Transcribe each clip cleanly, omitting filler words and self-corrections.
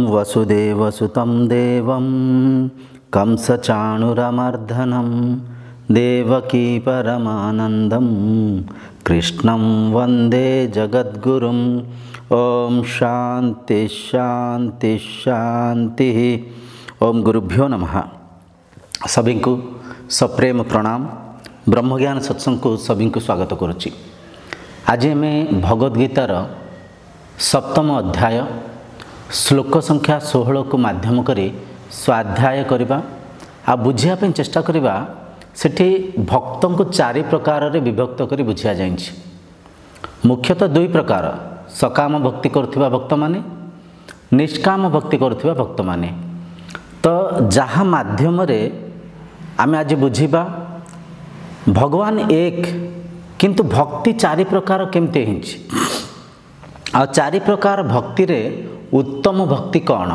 वसुदेवसुतं देवं कंसचाणूरमर्दनं देवकी परमानन्दं कृष्णं वन्दे जगद्गुरुं। ओम शांति शांति शांति। ओम गुरुभ्यो नमः। सभी को सप्रेम प्रणाम। ब्रह्मज्ञान सत्संग को सभी को स्वागत करुच्ची। आज आम भगवद्गीतार सप्तम अध्याय श्लोक संख्या 16 को माध्यम करी स्वाध्याय करवा आ बुझापी चेष्टा करवा। सेठी भक्तों को 4 प्रकार रे विभक्त करी बुझा जाए। मुख्यतः 2 प्रकार, सकाम भक्ति करुवा भक्त माने, निष्काम भक्ति करुवा भक्त माने। तो जहाँ माध्यम रे आम आज बुझा भगवान एक किंतु भक्ति 4 प्रकार केमते हिंची आ 4 प्रकार भक्ति रे उत्तम भक्ति कौन,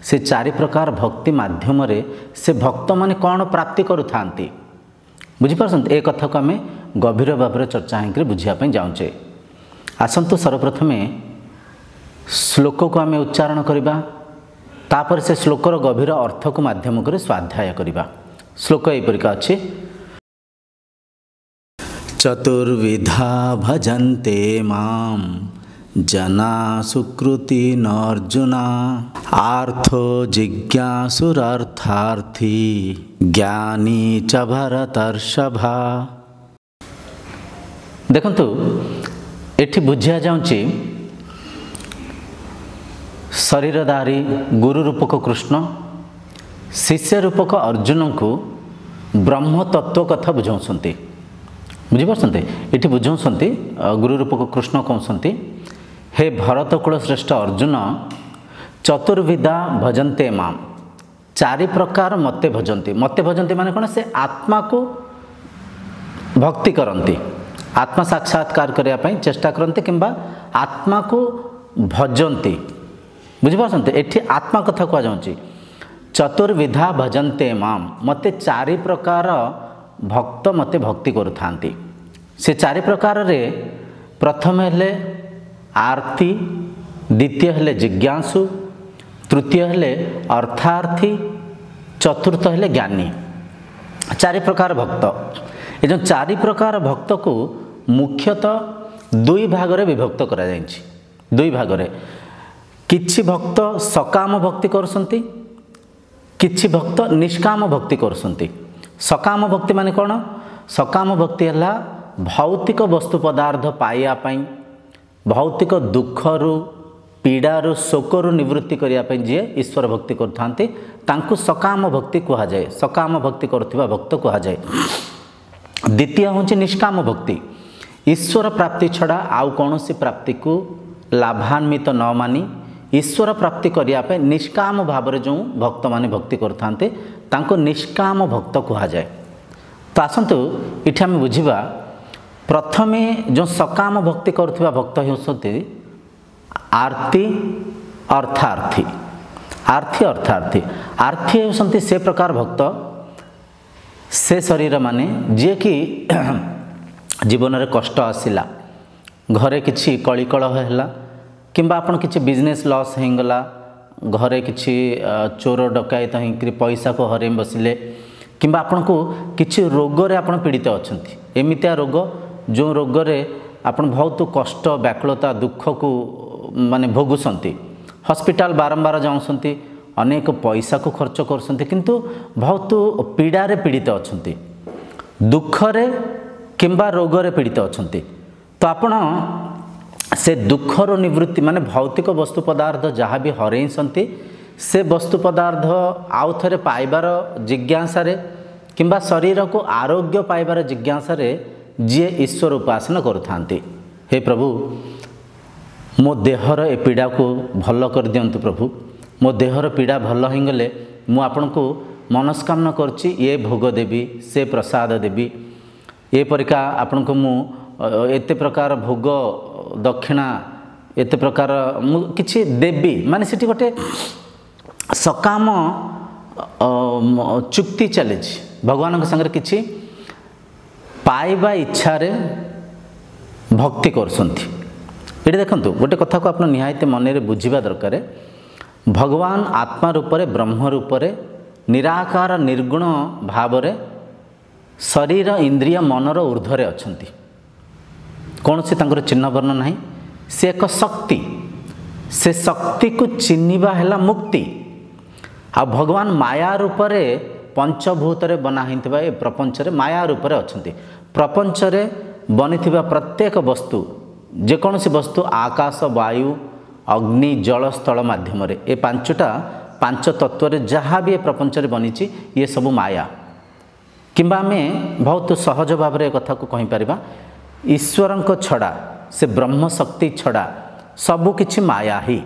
से 4 प्रकार भक्ति माध्यम रे से भक्त माने कौन प्राप्ति करुथांती बुझीपारछन। ए कथा को आम गभीर भाव में चर्चा होकर बुझापी जाऊे। आसतु सर्वप्रथमे श्लोक को आम उच्चारण करवा, तापर से श्लोकर गभीर अर्थ को माध्यम कर स्वाध्याय करवा। श्लोक एपरिका अच्छी। चतुर्विधा भजन्ते मां जना सुकृति नर्जुना आर्थो जिज्ञासुरर्थार्थी ज्ञानी च भरतर्षभा। देखंतु एठी बुझा जाउची शरीरधारी गुरु रूपक कृष्ण शिष्य रूपक अर्जुन को ब्रह्म तत्व कथा बुझाउछंती। बुझीपारछंती एठी बुझाउछंती गुरु रूपक कृष्ण कहउछंती, हे भरतकुल श्रेष्ठ अर्जुन, चतुर्विधा भजन्ते माम, 4 प्रकार मते भजन्ति। मते भजन्ति माने कौन, से आत्मा को भक्ति करती, आत्मा साक्षात्कार करने पाई चेष्टा करते किंबा आत्मा को भजन्ति। बुझीपारछंती एठी आत्मा कथा कह जाउची। चतुर्विधा भजन्ते माम, मते 4 प्रकार भक्त मते भक्ति करुथांती। से 4 प्रकार रे प्रथम हेले आरती, द्वितीय हेले जिज्ञासु, तृतीय हेले अर्थार्थी, चतुर्थ हेले ज्ञानी। 4 प्रकार भक्त। ये जो 4 प्रकार भक्त को मुख्यतः 2 भाग रे विभक्त करा जायछि। 2 भाग रे किछि भक्त सकाम भक्ति करसंती, किछि भक्त निष्काम भक्ति करसंती। सकाम भक्ति माने कौन, सकाम भक्ति है भौतिक वस्तु पदार्थ पाइया पाई, भौतिक दुखरु पीड़ारु शोकरु निवृत्ति करने जी ईश्वर भक्ति करथांती तांकु सकाम भक्ति कहा जाए, सकाम भक्ति करुवा भक्त कहा जाए। द्वितीय हूँ निष्काम भक्ति, ईश्वर प्राप्ति छड़ा आउ कौन सी प्राप्ति को लाभान्वित न मानी ईश्वर प्राप्ति करने निष्काम भाव में जो भक्त माने भक्ति करथांते तांको निष्काम भक्त कहा जाए। तो आसतु ये आम बुझा प्रथमे जो सकाम भक्ति करुवा भक्त होती आरती अर्थार्थी। आर्थी अर्थार्थी आर्थी होती से प्रकार भक्त से शरीर माने जी कि जीवन में कष्ट आसला, घरे किछि कलिकलह है किंबा आपन किछि बिजनेस लॉस होगला, घरे किछि चोर डकायत होकर पैसा को हरे बसिले किंबा आपन को किछि रोग रे आपन पीड़ित अछंती। एमितिया रोग जो रोग रे आपन बहुत कष्ट व्याकुलता दुख को माने भोगुसंती, हॉस्पिटल बारंबार जाउसंती, अनेक पैसा को खर्च करसंती किंतु बहुत पीड़ा रे पीड़ित अछंती, दुख रे किंबा रोग रे पीड़ित अछंती। तो आपण से दुखर निवृत्ति माने भौतिक वस्तु पदार्थ जहाँ भी हरईसंती से वस्तु पदार्थ आउ थे पाइबार जिज्ञासा किंबा शरीर को आरोग्य पाइबार जिज्ञासा जी ईश्वर उपासना करुथांती। हे प्रभु मो देहर ए पीड़ा को भल कर दियंतु प्रभु, मो देहर पीड़ा भल होगले मु आपन को मनस्कामना करछि ये भोग देवी से प्रसाद देवी ये परिका आपन को मु एते प्रकार भोग दक्षिणा एते प्रकार किछि देवी माने सेठी गोटे सकाम चुक्ति चले भगवान संगे किछि पाइबा इच्छा रे भक्ति करसंती। ये देखंतु गोटे कथा को आप निहायते मन में बुझा दरकार। भगवान आत्मा रूपरे ब्रह्म रूपरे निराकार निर्गुण भावरे शरीर इंद्रिय मनर ऊर्ध्वरे अछंती। कौन से तांकर चिन्ह वर्ण नहीं, से एक शक्ति, से शक्ति को चिन्हिबा हैला मुक्ति। आ भगवान माया रूपरे पंचभूत रे बना हिंतबा ए प्रपंच रे माया रूपरे अछंती। प्रपंच रे बनिथिबा प्रत्येक वस्तु, जे कौन सी वस्तु आकाश वायु अग्नि जल स्थल माध्यम रे ए पांच तत्व रे जहाँ भी ए प्रपंच रे बनीची ये सब माया। किंबा आमें बहुत सहज भाव रे कथा को कहि परिबा, ईश्वरंक छड़ा से ब्रह्म शक्ति छड़ा सबु किछि माया ही।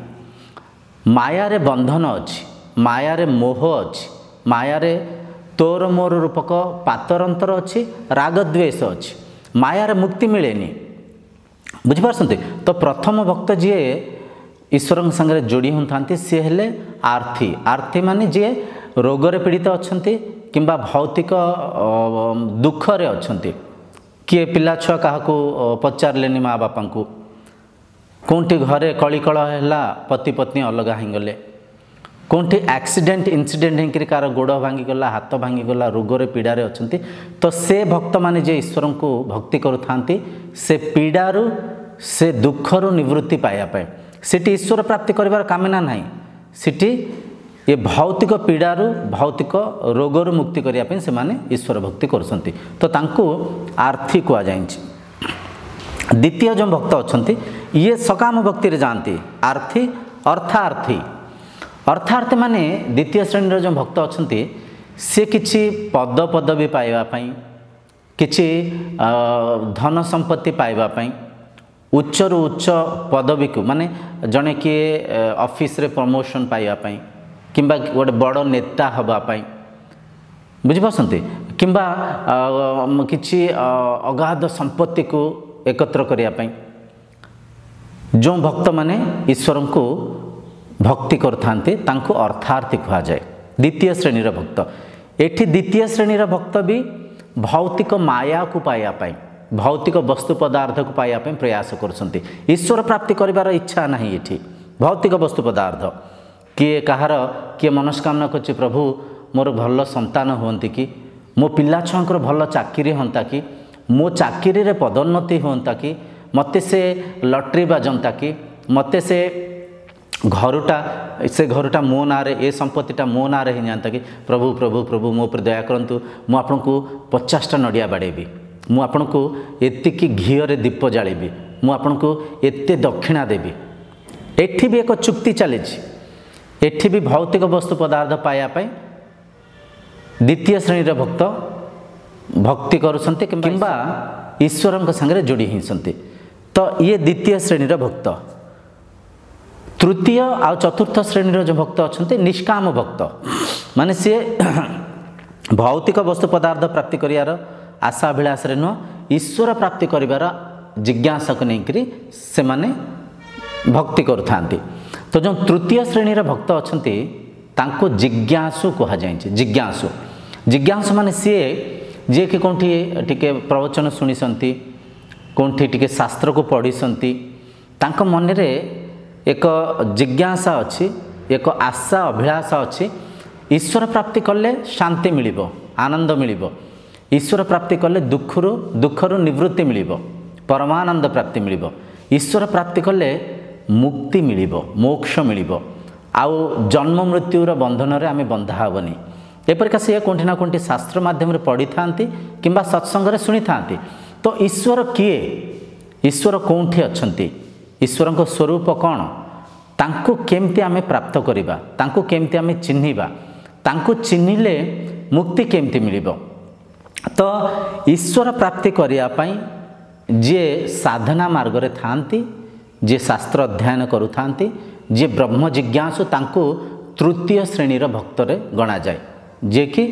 माया रे बंधन अछि, माया रे मोह अछि, माया रे तोर मोर रूपक पातरंतर अछि, राग द्वेष अछि। माया रे मुक्ति मिलेनी, बुझिपारसंते। तो प्रथम भक्त जी ईश्वर संगे जोड़ी होता सी हेले आर्थी। आर्थी माने जी रोगरे पीड़ित अच्छा किंबा भौतिक दुखरे अच्छा, किए पिला छुआ क्या पचारे माँ बापा को, कौटी घरे कलिकल है पति पत्नी अलग होगले, कौटी एक्सीडेंट इनसीडेंट हो कार गोड़ भांगीगला हाथ भांगीगला रोगरे पीड़ारे अच्छा। तो से भक्त माने जे ईश्वर को भक्ति करुथांती से पीड़ारू से दुखरू निवृत्ति पाइबा सेठी ईश्वर प्राप्ति करिवार कामना नाही, सेठी ये भौतिक पीड़ारू भौतिक रोगरू मुक्ति करने से माने ईश्वर भक्ति करसंती। तो तांको आर्थी कहा जाइछि। द्वितीय जो भक्त अच्छा ये सकाम भक्ति रे जानती। आर्थी अर्थार्थी, अर्थार्थी माने द्वितीय श्रेणी जो भक्त अच्छा सी किछि पद पदवी पाइबापी, किछि धन संपत्ति पाइबापी, उच्च रु उच्च पदवी को माने जने किए ऑफिस रे प्रमोशन पाइबापी किंबा गोटे बड़ नेता हवापाई, बुझिपारसंते, किंबा किछि अगाध संपत्ति को एकत्र करने जो भक्त माने ईश्वर को भक्ति करथांते तांको अर्थार्थी कहा जाए। द्वितीय श्रेणीर भक्त एठी द्वितीय श्रेणीर भक्त भी भौतिक माया को पाइबापी, भौतिक वस्तु पदार्थ को पाइबापी प्रयास करछंती। ईश्वर प्राप्ति करिवार इच्छा नहीं। एठी भौतिक वस्तु पदार्थ किए कहार किए मनस्कामना कर प्रभु मोर भल संतान होती कि, मो पिला छुआंकर भल चाकरी होता कि, मो चाकरी रे पदोन्नति होता कि, मते से लटरी बाजंता कि, मते से घरटा मो ना रे ए संपत्तिटा मो ना रे ही जानता कि प्रभु प्रभु प्रभु मो पर दया करंतु, मु आपन को 50टा नड़िया बाड़ेबी, मु आपन को एतिकी घीरे दीप जाळेबी, मु आपन को एते दक्षिणा देबी। एठी भी एक चुक्ति चली, एठी भी भौतिक वस्तु पदार्थ पाइबापी द्वितीय श्रेणीर भक्त भक्ति करुछंती किंबा ईश्वर संगे जोड़ी हिंसंती। तो ये द्वितीय श्रेणीर भक्त। तृतीय आ चतुर्थ श्रेणीर जो भक्त अच्छा निष्काम भक्त, माने सी भौतिक वस्तु पदार्थ प्राप्ति करियार आशा अभिलाष नुह, ईश्वर प्राप्ति करिवार जिज्ञासा को लेकर से माने भक्ति करुथांती। तो जो तृतीय श्रेणीर भक्त अच्छा तांको जिज्ञासु कहा जाए। जिज्ञासु जिज्ञासु माने सीए जे कि कौटी टिके प्रवचन शुणिसंती, कौटी टिके शास्त्र को पढ़िसंती, तांको मन रे एक जिज्ञासा अच्छी, एक आशा अभिलाषा अच्छी। ईश्वर प्राप्ति कले शांति मिलिबो, आनंद मिलिबो। ईश्वर प्राप्ति कले दुखरू निवृत्ति मिलिबो, परमानंद प्राप्ति मिलिबो। ईश्वर प्राप्ति कले मुक्ति मिलिबो, मोक्ष मिलिबो, आउ जन्म मृत्युर बंधन रे आमे बंधा हेबनी। एपरिका से कोंठी ना कोंठी शास्त्र माध्यम रे पढ़ी थांती किंबा सत्संग रे सुनी थांती। तो ईश्वर किए, ईश्वर कोंठी अछंती, ईश्वर को स्वरूप कौन, तांको केमती आमे प्राप्त करिबा, तांको केमती आमे चिन्हिबा, तांको चिन्हिले मुक्ति केमती मिलिबो। तो ईश्वर प्राप्ति करिया पई जे साधना मार्ग रे थांती, जे शास्त्र अध्ययन करुथांती, जे ब्रह्म जिज्ञासु तांको तृतीय श्रेणीर भक्त रे गणा जाए, जे कि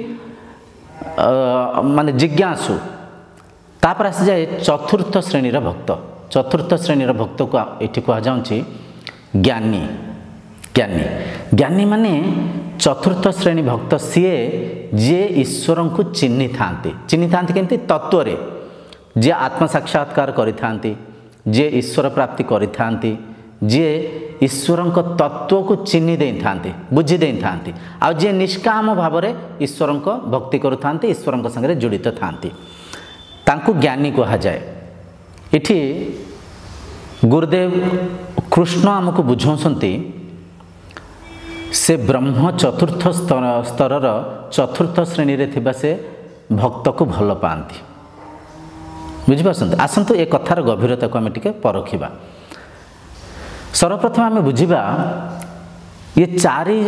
माने जिज्ञासु। तापर आसी जाए चतुर्थ श्रेणीर भक्त। चतुर्थ श्रेणीर भक्त को एठी कहा जाउछि ज्ञानी। ज्ञानी ज्ञानी माने चतुर्थ श्रेणी भक्त सीए जे ईश्वर को चिन्हि थांती केमती तत्व रे, जे आत्म साक्षात्कार करि थांती, जे ईश्वर प्राप्ति करि थांती, जे ईश्वर तत्व को चिन्ह दे था बुझी दे था आए निष्काम भाव में ईश्वर भक्ति करुता ईश्वर संगे जड़ित था ज्ञानी कह जाए। इठी गुरुदेव कृष्ण आमको बुझाऊँच से ब्रह्म चतुर्थ स्तर चतुर्थ श्रेणी रे थिबा से भक्त को भल पाती। बुझिपारछन्ते आसतु ए कथार गभीरता को आम टिके परखिबा। सर्वप्रथम आम बुझिबा ये चारि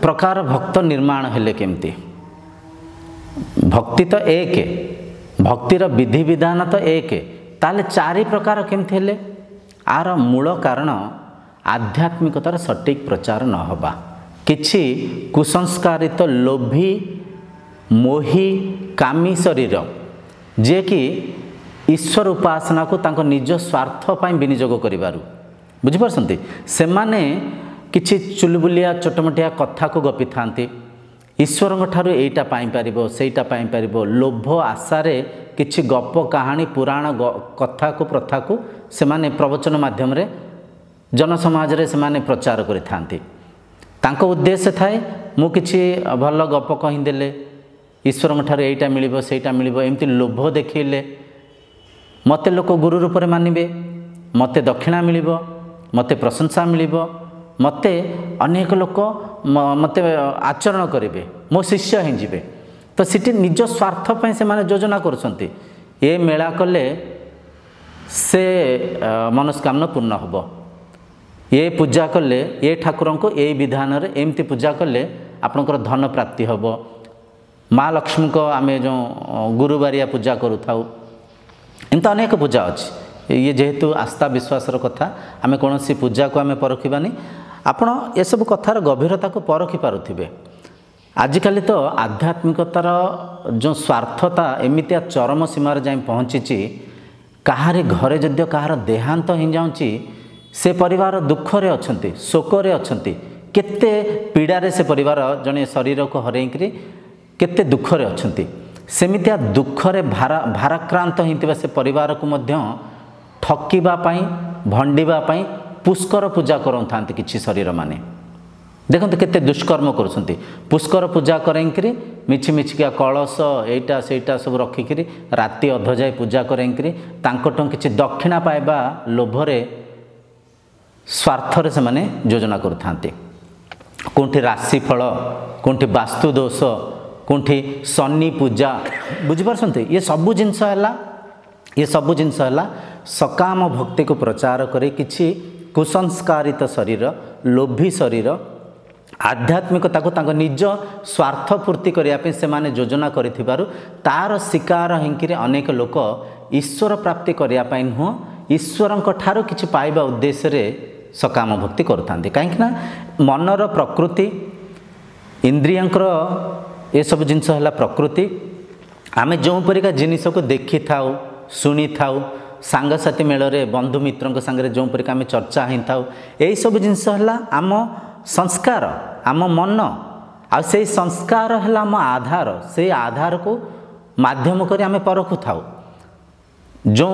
प्रकार भक्त निर्माण हेले केमती। भक्ति तो एक, भक्तिर विधि विधान तो एक, ताले चारि प्रकार केमती हेले? आर मूल कारण आध्यात्मिकतार सटीक प्रचार न होबा, किछि कुसंस्कारित लोभी मोही कामी शरीर जे कि ईश्वर उपासना को तांको निज स्वार्थ पाई विनियोग करिबारु। बुझिपारछन्ति से माने किछि चुलबुलिया छोटमोटिया कथा को गपी थांती, ईश्वर ठारू एइटा पाई पारिबो सेइटा पाई पारिबो, लोभ आशारे किछि गप कहानी पुराण कथा को प्रथा को से माने प्रवचन माध्यम रे जनसमाज रे से माने प्रचार करि थांती। तांको उद्देश्य थाए मु किछि भल गप कहिदेले ईश्वर ठारू एइटा मिलिबो सेइटा मिलिबो, एमती लोभ देखिले मते लोक गुरु रूप में मानिबे, मते दक्षिणा मिलिबो, मते प्रशंसा मिलिबो, मते अनेक लोक मते आचरण करेंगे, मो शिष्य ही जीवे। तो सिटी निज स्वार्थ पे से माने योजना करुछन्ति ए मेला कले से मनस्कामना पूर्ण होबो, ये पूजा कले ये ठाकुर को ये विधान रे एमती पूजा कले आपनकर धन प्राप्ति होबो। माँ लक्ष्मी को आमे जो गुरुवारिया पूजा करू थाउ, एमती अनेक पूजा अच्छी। ये जेहेतु आस्था विश्वासर कथा आमे कौन सी पूजा को आमे परखिबानी, आपण ये सब कथार गभीरता को परखि पारुथिबे। आजिकाली तो आध्यात्मिकतार जो स्वार्थता एमितिया चरम सीमार जाए पहुँची, काहारे घरे जदियो काहार देहांत हो जाउची से परिवार दुखरे अच्छंती शोकरे अच्छंती, केते पीड़ारे से परिवार जने शरीर को हरेकरी केते दुखरे अच्छंती। सेमितिया दुखरे भाराक्रांत होइतिबा से परिवार को मध्य ठकिबा पाई भंडीबा पाई पुष्कर पूजा करथांती किछि शरीर माने। देखते केते दुष्कर्म करुछंती, पुष्कर पूजा करेंकरी मिछि मिछिका कलश एटा सेटा सब रखिकरी राति अध जाए पूजा करेंकरी तांकटों किछि दक्षिणा पाइबा लोभरे स्वार्थरे से माने योजना करुथांती। कोंठी राशिफल, कोंठी वास्तु दोष, कोंठी शनि पूजा, बुझिपारछंती ये सबु जिनस हैला, ये सबु जिनस हैला सकाम भक्ति को प्रचार करे किछि कुसंस्कारित शरीर लोभी शरीर आध्यात्मिकता को तांको निज स्वार्थ पूर्ति करिया पे से माने योजना करिथिबारु तार शिकार हिंकिरे अनेक लोक ईश्वर प्राप्ति करिया पे नुह ईश्वरंक ठारो किछि पाइबा उद्देश्य रे सकाम भक्ति करथांती। काहेकि ना मनर प्रकृति इंद्रियंकर ये सब जिनस हैला प्रकृति, आमे जो परिका जिनिस को देखि थाउ सुनी थाउ सांगसाथी मेଳରେ बंधु मित्रों संगे जो परिका आमे चर्चा ही थाउ यही सब जिनस हैला आम संस्कार आम मन आ से संस्कार है आम आधार, से आधार को माध्यम करी आमे परखु थाउ। जो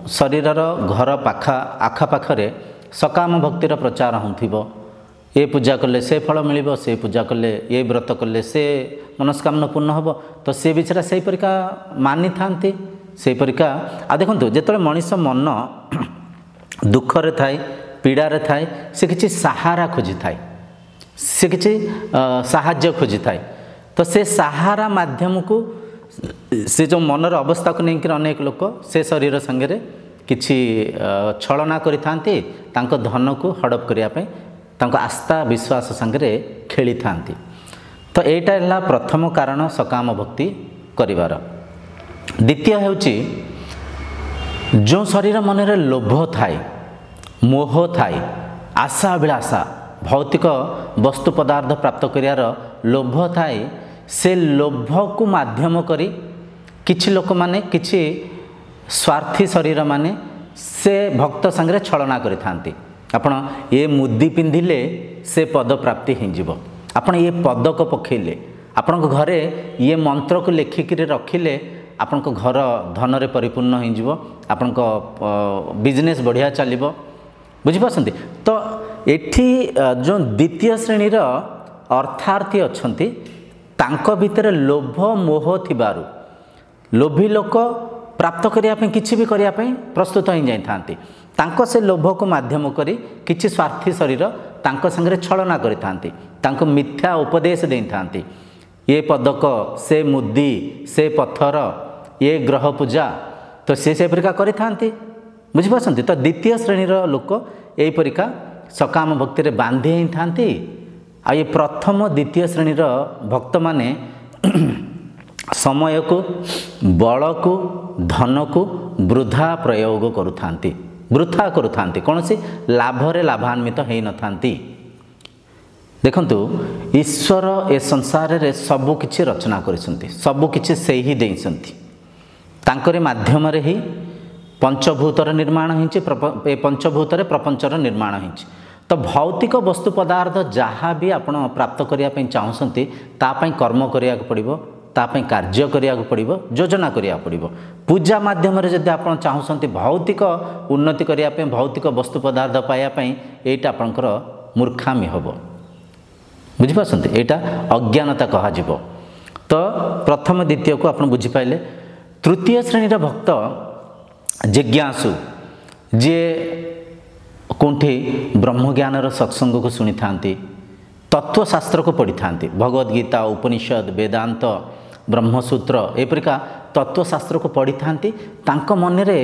शरीरर घर पाखा आखापाखरे सकाम भक्तिर प्रचार होथिबो, ये पूजा कले से फल मिलिबो, से पूजा कले ये व्रत कले से मनस्कामना पूर्ण होबो, तो से बिचरा से परिका मानि थांती से परिका। आ देखंतु जेतले मनीष मन दुखरे थाए पीड़ारे थाए से किछि सहारा खोजी थाए, से किछि साहाय्य खोजी थाए, तो से सहारा माध्यम को से जो मनर अवस्था को लेकर अनेक लोक से शरीर संगे किछि छलना करि थांती, तांको धन को हड़प करिया पे तांको आस्था विश्वास संगे खेली थांती। तो एटा है प्रथम कारण सकाम भक्ति करिवार। द्वितीय हेउची जो शरीर मन रे लोभ थाए मोह थाए आशा अभिलाषा भौतिक वस्तु पदार्थ प्राप्त करियार लोभ थाए, से लोभ को माध्यम करी किछि लोक माने किछि स्वार्थी शरीर माने से भक्त संगे छलना करि थांती। आपण ये मुदी पिंधिले से पद प्राप्ति हिंजिबो, आपण ये पद को पखेले आपण घरे ये मंत्र को लेखिक रखिले आपण घर धन रे परिपूर्ण हिंजिबो, आपण बिजनेस बढ़िया चलिबो। बुझिपारछन्ती तो एठी जो द्वितीय श्रेणी अर्थार्थी अछंती तांको भितर लोभ मोह थिबारु लोभी लोक प्राप्त करने किसी भी करने प्रस्तुत हो जाती तांको से लोभ को माध्यम करी किछि स्वार्थी शरीर तांको संगे छलना करिथांती तांको मिथ्या उपदेश देइथांती ये पदक से मुद्दी से पत्थर ये ग्रह पूजा तो से परिका करिथांती बुझिपारछंती। तो द्वितीय श्रेणीर लोक यही परिका सकाम भक्ति रे बांधी थांती आ ये प्रथम द्वितीय श्रेणीर भक्त माने समय को बल को धन को वृथा प्रयोग करुथांती वृथा करुथांती कौन सी लाभरे लाभान्वित हो न थांती। देखंतु ईश्वर ए संसार रे सबु किछि रचना करिसंती सबु किछि से ही देइसंती तांकरे माध्यम रे ही पंचभूतर निर्माण होइछि ए पंचभूतर प्रपंचर निर्माण होइछि। तो भौतिक वस्तु पदार्थ जहाँ भी आपण प्राप्त करिया पई चाहउसंती ता पई कर्म करिया पड़िबो तापई कार्य करिया पड़िबो योजना करिया पड़िबो। पूजा माध्यम रे जदि आपण चाहउसंती भौतिक उन्नति करिया पई भौतिक वस्तु पदार्थ पाया पई एटा आपनकर मूर्खामी हबो बुझिपारछंती एटा अज्ञानता कहा जिवो। तो प्रथम द्वितीय को आपण बुझी पाइले। तृतीय श्रेणी भक्त जिज्ञासु जे कोठी ब्रह्मज्ञानर सत्संग को शुणी थांती तत्वशास्त्र को पढ़ी थांती भगवद गीता उपनिषद वेदांत ब्रह्मसूत्र एपरिका तत्वशास्त्र को पढ़ी थांती तांको मन रे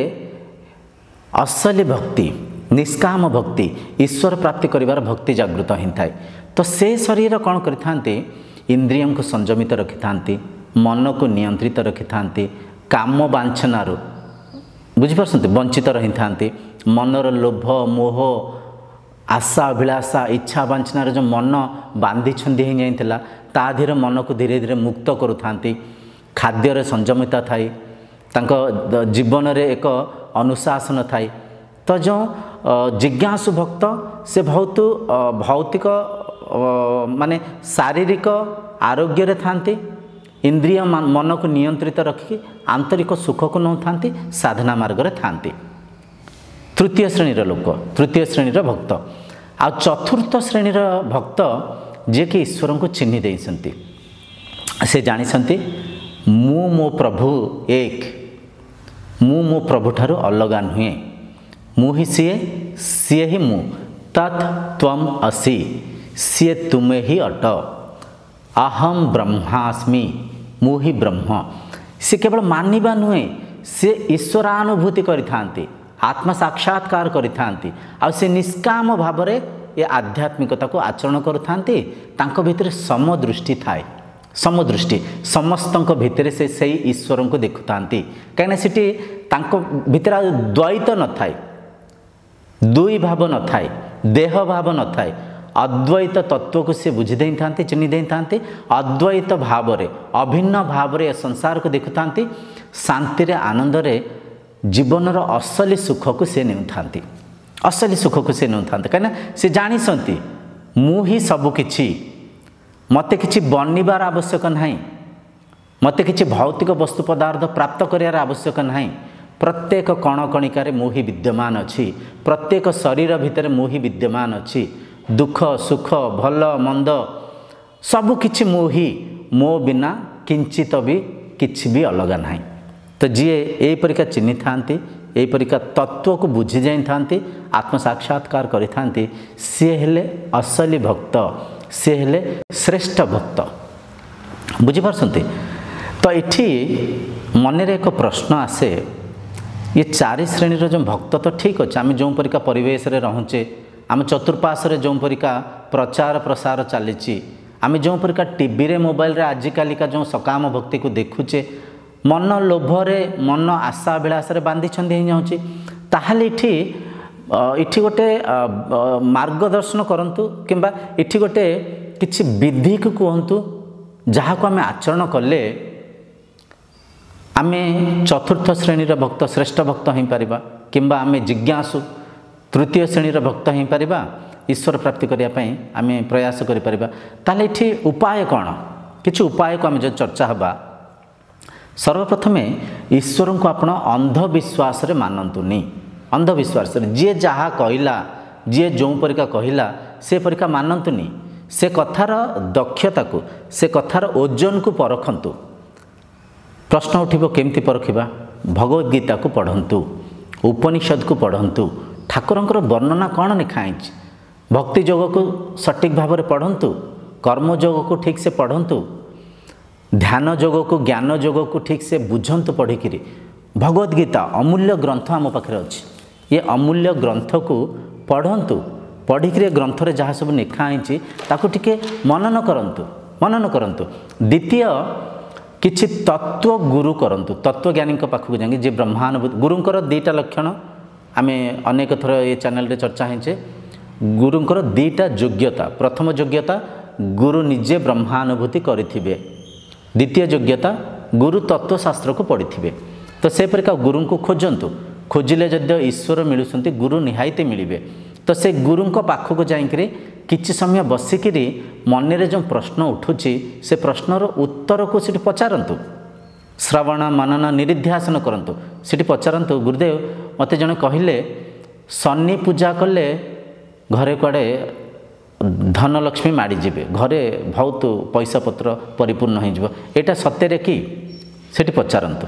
असली भक्ति निष्काम भक्ति ईश्वर प्राप्ति करिवार भक्ति जागृत ही थाए। तो से शरीर कौन करिथांती इंद्रियों को संयमित रखि थांती मन को नियंत्रित रखि थांती काम वांछनारू बुझिपारछंती वंचित रही थांती मनर लोभ मोह आशा अभिलाषा इच्छा वांछनार जो मन बांधी छंदी हो जाइथिला ता धीरे मन को धीरे धीरे मुक्त करुथांती खाद्य रे संयमित थाई तांको जीवन रे एक अनुशासन थाई। तो जो जिज्ञासु भक्त से बहुत भौतिक माने शारीरिक आरोग्य रे थांती इंद्रिय मन को नियंत्रित रखी आंतरिक सुख को नौ थांती साधना मार्ग रे थांती तृतीय श्रेणीर लोक तृतीय श्रेणीर भक्त। आ चतुर्थ श्रेणीर भक्त जे कि ईश्वर को चिन्हि देइसंती से जानिसंती मु मो प्रभु एक मु मो प्रभु ठारू अलगा नुहे मु ही सीए ही मु तत् त्वम असि सीए तुमे ही अट अहम ब्रह्मास्मि मु ही ब्रह्म। से केवल मानिबा नुहे से ईश्वरानुभूति करिथांती आत्म साक्षात्कार करिथांती आ से निष्काम भाव रे ये आध्यात्मिकता को आचरण करुथांती तांको भितर समदृष्टि थाए समदृष्टि समस्तंक भितर से सही ईश्वर को देखुतांती कहीं सिटी तांको भितर द्वैत न थाए दुई भाव न थाए देह भाव न थाए अद्वैत तत्व को से बुझी दे था चिन्ह दे था अद्वैत भाव रे अभिन्न भाव रे संसार को देखुतांती शांति रे आनंद रे जीवनर असली सुख को से नेउथांती असली सुख को से नेउथांती कहीं से जानिसंती मु ही सबु किछि मते किछि बनिबार आवश्यक नहीं मते किछि भौतिक वस्तु पदार्थ प्राप्त करियार आवश्यक नहीं प्रत्येक कण कणिकार मु ही विद्यमान अछि प्रत्येक शरीर भितर मु ही विद्यमान अछि दुख सुख भल मंद सबु किछि मु ही मो बिना किंचित भी किछि भी अलग नहीं। तो जी यही परिका चिन्हि थांती यही परिका तत्व को बुझी जाई थांती आत्म साक्षात्कार करि थांती से हेले असली भक्त से हेले श्रेष्ठ भक्त बुझी पारछंती। तो इठी मन रे एक प्रश्न आसे ये चारि श्रेणी जो भक्त तो ठीक अच्छे आम जो परिका परिवेश रे रहूचे आम चतुर्पाश रे जो परिका प्रचार प्रसार चली आम जो परिका टीवी रे मोबाइल रे आजिकालिका जो सकाम भक्ति को देखुचे मन लोभरे मन आशा अभिलाष बांधी छंदी हो जाऊँगी ताहले इठी गोटे मार्गदर्शन करंतु किंबा इठी गोटे किछि विधि को कहतु जहाँ को आम आचरण कले आमे चतुर्थ श्रेणीर भक्त श्रेष्ठ भक्त हो पारिबा किंबा आमे जिज्ञासु तृतीय श्रेणीर भक्त हो पारिबा ईश्वर प्राप्ति करिया पई आमे प्रयास करि पारिबा। ताले इठी उपाय कौन किछि उपाय को आमे जो चर्चा हबा सर्वप्रथमे ईश्वर को आपण अंधविश्वास रे मानतुनी अंधविश्वास रे जे जहा कहला जी जो परिका कहला से परिका मानतुनि से कथार दक्षता को से कथार ओजन को परखंतु। प्रश्न उठिब केमती परखिबा भगवद गीता को पढ़ंतु उपनिषद को पढ़ंतु ठाकुरंकर वर्णना कौन लिखाई भक्ति योग को सटीक भाव में पढ़ंतु कर्म योग को ठीक से पढ़ंतु ध्यान योग को ज्ञान योग को ठीक से बुझंतु पढ़िकी भगवद गीता अमूल्य ग्रंथ आम पाखे अच्छी ये अमूल्य ग्रंथ को पढ़ंतु पढ़िकी ग्रंथ रे जहाँ सब लिखाई ताकू टिके मनन करंतु द्वितीय किछि तत्व गुरु करंतु तत्वज्ञानी पाखक जाएंगे जे ब्रह्मानुभूति गुरुंकर दीटा लक्षण आमे अनेक थर ये चैनल रे चर्चा है गुरुंकर दीटा योग्यता प्रथम योग्यता गुरु निजे ब्रह्मानुभूति करिथिबे द्वितीय योग्यता गुरु तत्वशास्त्र को पढ़िथिबे तो से परिका गुरु को खोजंतु खोजिले जद्य ईश्वर मिलुसंती गुरु निहायते मिलिबे तो से गुरु पाखक जाइकरी किछि समय बसिकी मन रे जो प्रश्न उठुची से प्रश्नर उत्तर को सीठी पचारंतु श्रवण मनन निरिध्यासन करंतु सीठी पचारंतु गुरुदेव मते जने कहिले शनि पूजा कले घरे कुआडे धन लक्ष्मी माड़ी जिबे घरे बहुत पैसा पत्र परिपूर्ण हो जिवो एटा सत्यरे कि सेठी पचारंतु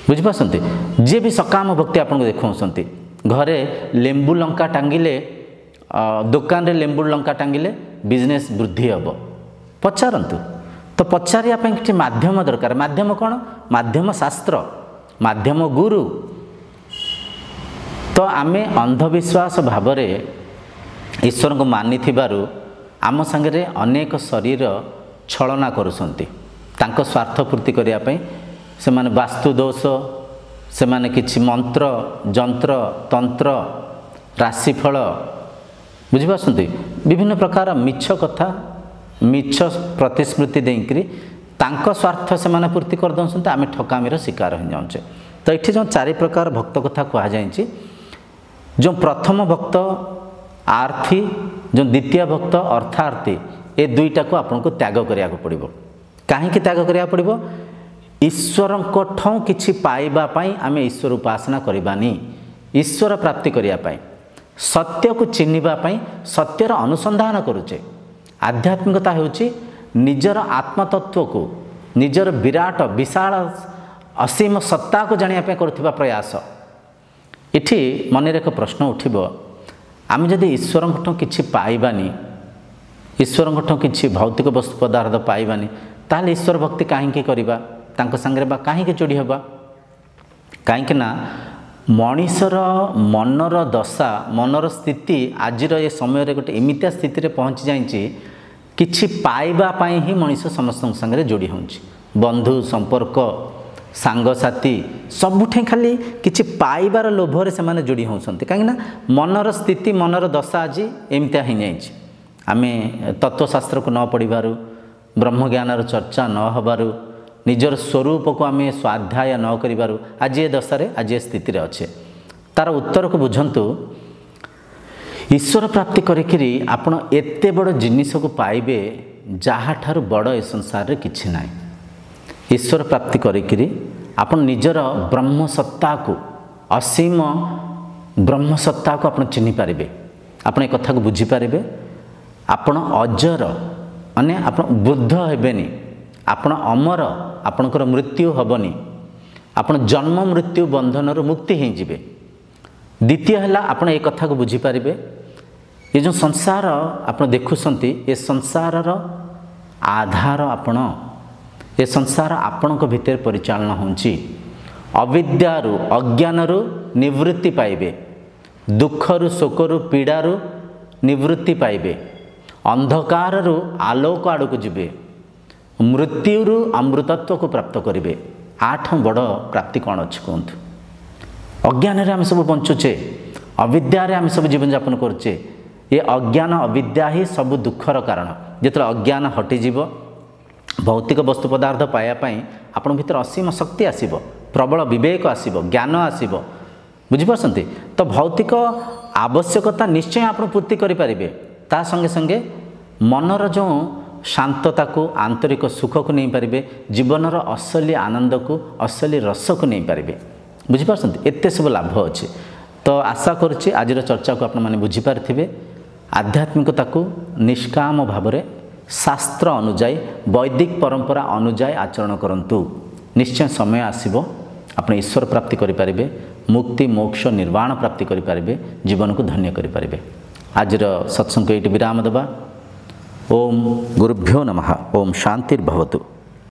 बुझिपासंती जे भी सकाम भक्ति आपन देखौसंती घरे लेंबू लंका टांगिले दुकान रे लेंबू लंका टांगिले बिजनेस वृद्धि हम पचारंतु तो पचारिया कि माध्यम दरकार माध्यम कौन माध्यम शास्त्र माध्यम गुरु तो आमे अंधविश्वास भाव ईश्वर को मानि थिबारु आम संगे अनेक शरीर छलना करुसंती तांको स्वार्थ पूर्ति करिया पई से माने वास्तु दोष से माने किछि मंत्र जंत्र तंत्र राशिफल बुझिपारछंती विभिन्न प्रकार मिछ कथा मिछ प्रतिश्रुति देकरी तांको स्वार्थ से माने पूर्ति कर दउसंती आमे ठकामीर शिकार हो जाउछे तो एठी जो चारि प्रकार भक्त कथा कहा जायछि जो प्रथम भक्त आर्थी जो द्वितीय भक्त अर्थार्थी ए दुईटा को आपन को त्याग करिया को पड़िबो काहे कि त्याग करिया पड़िबो ईश्वर को ठौ किछि पाइबा पई आमे ईश्वर उपासना करिबानी ईश्वर प्राप्ति करिया पई सत्य को चिन्हिबा पई सत्यर अनुसंधान करुचे आध्यात्मिकता हेउची निजर आत्मतत्व को निजर विराट विशाल असीम सत्ता को जानिया पे करुथिबा प्रयास इठी मन एक प्रश्न उठिबो आमे जदि ईश्वर ठौ किछि पाइबानी ईश्वर ठौ किछि भौतिक वस्तु पदार्थ पाइबानी ताले ईश्वर भक्ति काहे करिबा तांको संगे बा काहे जोड़ी हबा काहे ना मनीषर मनर दशा मनर स्थिति आजिर ये समय रे गोटे एमितिया स्थिति रे पहुँची जाइए किछि पाइबा पाई ही मनीष समस्त संगे जोड़ी होउछि बंधु संपर्क सांगसाथी सबुठे खाली किछि पाइबार लोभरे से माने जोड़ी होउछन्ति काहे ना मनर स्थिति मनर दशा आज एमितिया ही जाइए आमे तत्वशास्त्र को न पढ़िबारु ब्रह्म ज्ञानर चर्चा न हबारु निजर स्वरूप को आम स्वाध्याय न करिबारु आज ये दशारे आज ये स्थिति रे अच्छे तार उत्तर को बुझंतु ईश्वर प्राप्ति करिकिरी आपण एते बड़ जिनिस को पाइबे जहा ठारू बड़ ए संसार रे किछि नाय ईश्वर प्राप्ति करिकिरी आपण निजर ब्रह्म सत्ता को असीम ब्रह्म सत्ता को आपण चिन्हि पारिबे आपण ए कथा को बुझी पारिबे आपण अजर माने आपण बुद्ध हेबेनी आपण अमर आपणकर मृत्यु हेबनी आपण जन्म मृत्यु बंधन मुक्ति हो जिवे द्वितीय है आपण एक कथा को बुझी पारिबे ये जो संसार आप देखुंत ये संसार आधार आपण ये संसार आपण भितर परिचालना होची अविद्यारु अज्ञानरु निवृत्ति पाइबे दुखरु शोकरु पीड़ारु निवृत्ति पाइबे अंधकारु आलोक आड़क जिबे मृत्युरु अमृतत्व को प्राप्त करेंगे आठ बड़ प्राप्ति कौन अच्छी कहतु अज्ञान आम सब बंचुचे अविद्यारे आम सब जीवन यापन करुचे ये अज्ञान अविद्या ही सब दुखर कारण जो अज्ञान हटिजी भौतिक वस्तु पदार्थ पाइबापी आपण भीतर असीम शक्ति आसब प्रबल विवेक आसब ज्ञान आसब बुझिपारछन्ति तो भौतिक आवश्यकता निश्चय आप पूर्ति करें ता संगे संगे मनर जो शांतता को आंतरिक सुख को नहीं पारे जीवनर असली आनंद को असली रस को नहीं पारे बुझिपारछन्ति एते सब लाभ अच्छे तो आशा करुच्ची आज चर्चा को आपने बुझीपारे आध्यात्मिकता को निष्काम भाव में शास्त्र अनुजाई वैदिक परंपरा अनुजाई आचरण करंतु निश्चय समय आसीबो आपने ईश्वर प्राप्ति करें मुक्ति मोक्ष निर्वाण प्राप्ति करें जीवन को धन्य करें। आज सत्संग को ये विराम देवा। ओम गुरुभ्यो नमः। ओम शांतिर्भवतु।